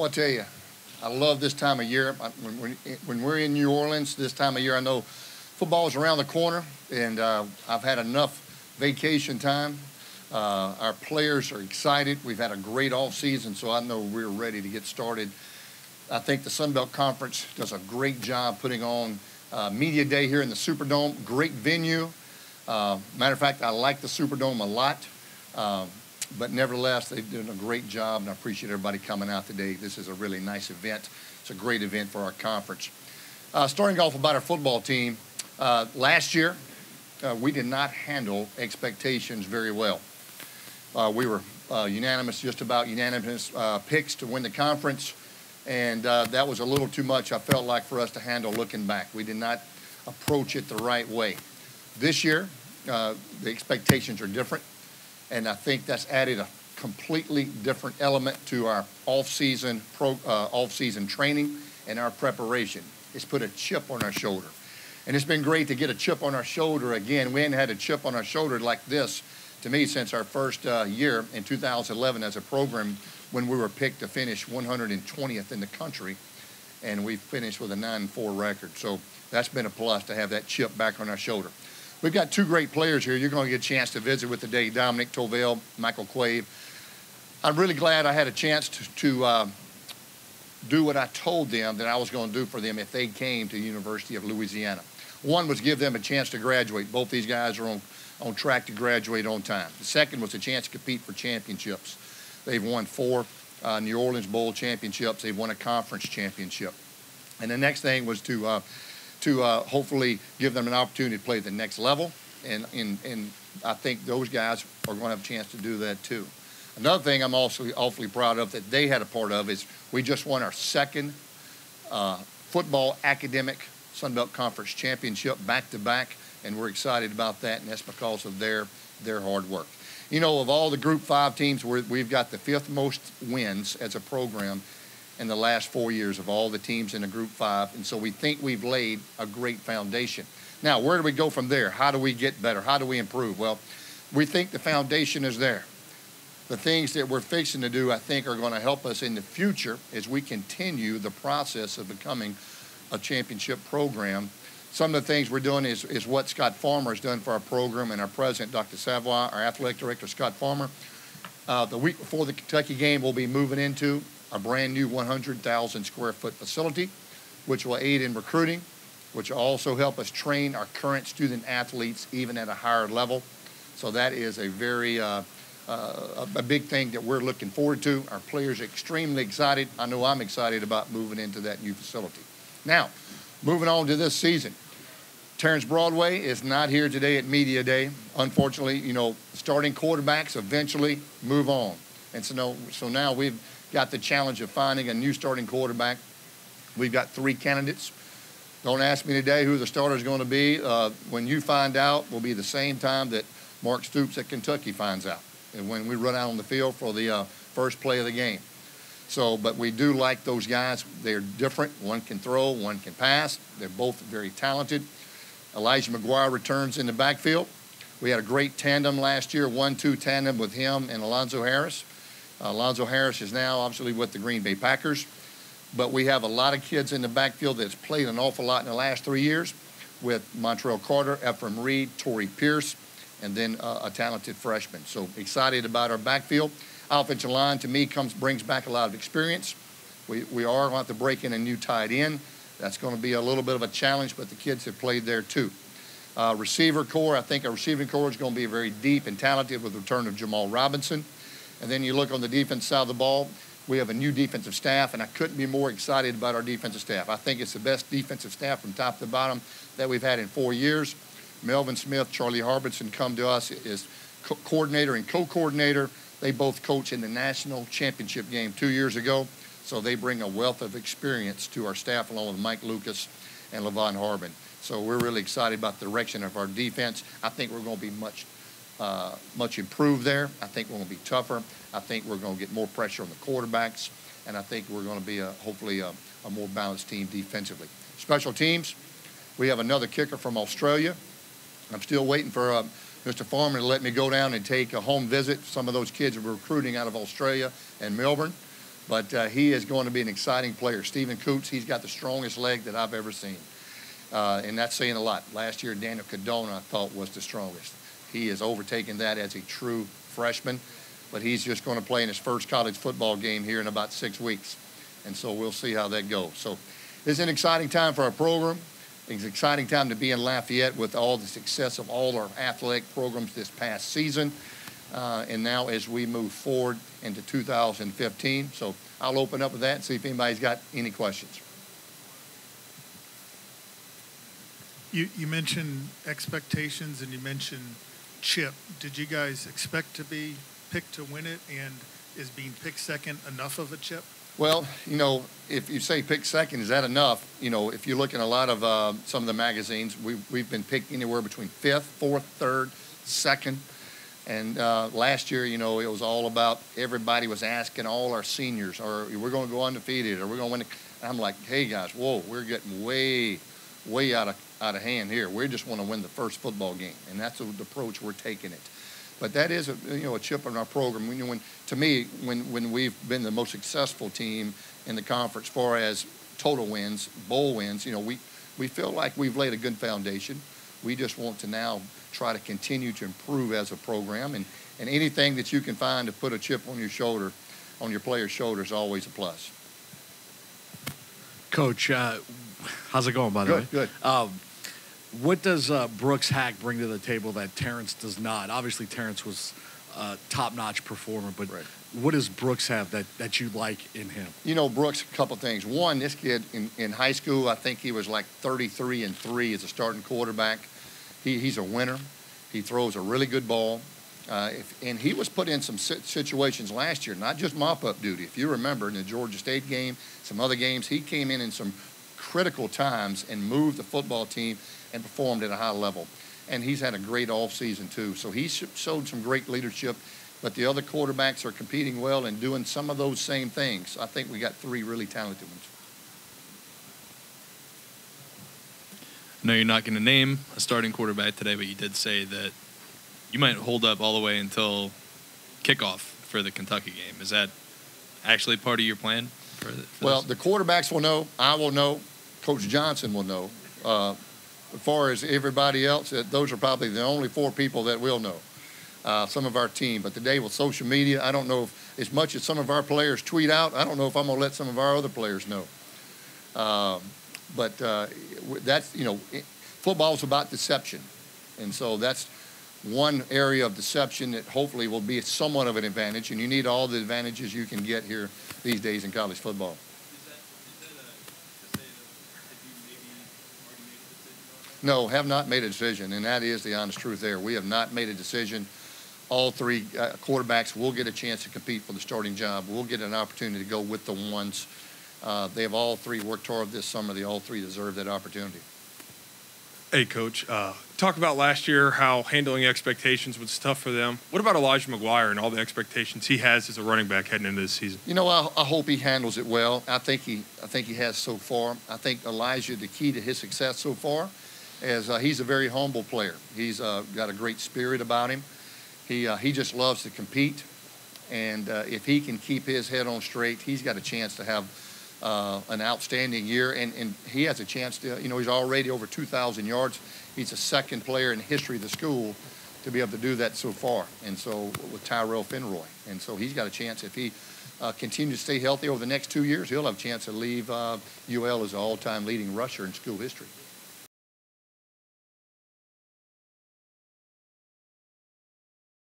Well, I tell you, I love this time of year. When we're in New Orleans this time of year, I know football's around the corner, and I've had enough vacation time. Our players are excited. We've had a great off season, so I know we're ready to get started. I think the Sun Belt Conference does a great job putting on Media Day here in the Superdome. Great venue. Matter of fact, I like the Superdome a lot. But nevertheless, they've done a great job, and I appreciate everybody coming out today. This is a really nice event. It's a great event for our conference. Starting off about our football team, last year, we did not handle expectations very well. We were just about unanimous picks to win the conference, and that was a little too much, I felt like, for us to handle looking back. We did not approach it the right way. This year, the expectations are different. And I think that's added a completely different element to our off-season training and our preparation. It's put a chip on our shoulder. And it's been great to get a chip on our shoulder again. We hadn't had a chip on our shoulder like this, to me, since our first year in 2011 as a program, when we were picked to finish 120th in the country. And we finished with a 9-4 record. So that's been a plus to have that chip back on our shoulder. We've got two great players here. You're going to get a chance to visit with today, Dominic Tovell, Michael Quaid. I'm really glad I had a chance to do what I told them that I was going to do for them if they came to the University of Louisiana. One was give them a chance to graduate. Both these guys are on track to graduate on time. The second was a chance to compete for championships. They've won 4 New Orleans Bowl championships. They've won a conference championship. And the next thing was to hopefully give them an opportunity to play at the next level. And I think those guys are going to have a chance to do that too. Another thing I'm also awfully proud of that they had a part of is we just won our second football academic Sun Belt Conference championship back-to-back, and we're excited about that, and that's because of their hard work. You know, of all the Group 5 teams, we've got the 5th most wins as a program in the last 4 years of all the teams in the Group 5, and so we think we've laid a great foundation. Now, where do we go from there? How do we get better? How do we improve? Well, we think the foundation is there. The things that we're fixing to do, I think, are going to help us in the future as we continue the process of becoming a championship program. Some of the things we're doing is what Scott Farmer has done for our program, and our president, Dr. Savoy, our athletic director, Scott Farmer. The week before the Kentucky game, we'll be moving into a brand new 100,000 square foot facility, which will aid in recruiting, which will also help us train our current student athletes even at a higher level. So that is a very a big thing that we're looking forward to. Our players are extremely excited. I know I'm excited about moving into that new facility. Now, moving on to this season. Terrence Broadway is not here today at Media Day. Unfortunately, you know, starting quarterbacks eventually move on. And so now we've got the challenge of finding a new starting quarterback. We've got 3 candidates. Don't ask me today who the starter is going to be. When you find out, will be the same time that Mark Stoops at Kentucky finds out, and when we run out on the field for the first play of the game. So, but we do like those guys. They're different. One can throw, one can pass. They're both very talented. Elijah McGuire returns in the backfield. We had a great tandem last year, 1-2 tandem with him and Alonzo Harris. Alonzo Harris is now obviously with the Green Bay Packers. But we have a lot of kids in the backfield that's played an awful lot in the last 3 years with Montrell Carter, Ephraim Reed, Torrey Pierce, and then a talented freshman. So excited about our backfield. Offensive line, to me, brings back a lot of experience. We are going to have to break in a new tight end. That's going to be a little bit of a challenge, but the kids have played there too. Receiver core, I think our receiving core is going to be very deep and talented with the return of Jamal Robinson. And then you look on the defense side of the ball, we have a new defensive staff, and I couldn't be more excited about our defensive staff. I think it's the best defensive staff from top to bottom that we've had in 4 years. Melvin Smith, Charlie Harbison come to us as coordinator and co-coordinator. They both coached in the national championship game 2 years ago, so they bring a wealth of experience to our staff along with Mike Lucas and Levon Harbin. So we're really excited about the direction of our defense. I think we're going to be much improved there. I think we're going to be tougher. I think we're going to get more pressure on the quarterbacks, and I think we're going to be hopefully a more balanced team defensively. Special teams, we have another kicker from Australia. I'm still waiting for Mr. Farmer to let me go down and take a home visit. Some of those kids are recruiting out of Australia and Melbourne. But he is going to be an exciting player. Stephen Coots, he's got the strongest leg that I've ever seen. And that's saying a lot. Last year, Daniel Cadona, I thought, was the strongest. He has overtaken that as a true freshman, but he's just going to play in his first college football game here in about 6 weeks. And so we'll see how that goes. So it's an exciting time for our program. It's an exciting time to be in Lafayette with all the success of all our athletic programs this past season. And now as we move forward into 2015. So I'll open up with that and see if anybody's got any questions. You mentioned expectations and you mentioned Chip. Did you guys expect to be picked to win it, and is being picked second enough of a chip? Well, you know, if you say pick second, is that enough? You know, if you look in a lot of some of the magazines, we've been picked anywhere between fifth, fourth, third, second. And last year, you know, it was all about everybody was asking all our seniors, or we're going to go undefeated, or we're going to win. And I'm like, hey guys, whoa, we're getting way out of hand here. We just want to win the first football game, and that's the approach we're taking it. But that is a chip in our program. To me, when we've been the most successful team in the conference, as far as total wins, bowl wins, you know, we feel like we've laid a good foundation. We just want to now try to continue to improve as a program, and anything that you can find to put a chip on your shoulder, on your player's shoulder, is always a plus. Coach, how's it going, by the way? Good. What does Brooks Hack bring to the table that Terrence does not? Obviously, Terrence was a top-notch performer, but right. What does Brooks have that you like in him? You know, Brooks, a couple things. One, this kid in high school, I think he was like 33-3 as a starting quarterback. He's a winner. He throws a really good ball. And he was put in some situations last year, not just mop-up duty. If you remember, in the Georgia State game, some other games, he came in some critical times and moved the football team and performed at a high level. And he's had a great offseason, too. So he showed some great leadership. But the other quarterbacks are competing well and doing some of those same things. I think we got three really talented ones. I know you're not going to name a starting quarterback today, but you did say that you might hold up all the way until kickoff for the Kentucky game. Is that actually part of your plan? Well, the quarterbacks will know. I will know. Coach Johnson will know. As far as everybody else, those are probably the only four people that will know. Some of our team. But today with social media, I don't know if, as much as some of our players tweet out, I don't know if I'm going to let some of our other players know. But that's, you know, football's about deception. And so that's one area of deception that hopefully will be somewhat of an advantage. And you need all the advantages you can get here these days in college football. No, have not made a decision, and that is the honest truth there. We have not made a decision. All three quarterbacks will get a chance to compete for the starting job. We'll get an opportunity to go with the ones. They have all three worked hard this summer. They all three deserve that opportunity. Hey, Coach. Talk about last year, how handling expectations was tough for them. What about Elijah McGuire and all the expectations he has as a running back heading into this season? You know, I hope he handles it well. I think he has so far. I think Elijah, the key to his success so far, is he's a very humble player. He's got a great spirit about him. He just loves to compete, and if he can keep his head on straight, he's got a chance to have an outstanding year, and he has a chance to, you know, he's already over 2,000 yards. He's the second player in the history of the school to be able to do that so far, and so with Tyrell Finroy. And so he's got a chance, if he continues to stay healthy over the next 2 years, he'll have a chance to leave UL as an all-time leading rusher in school history.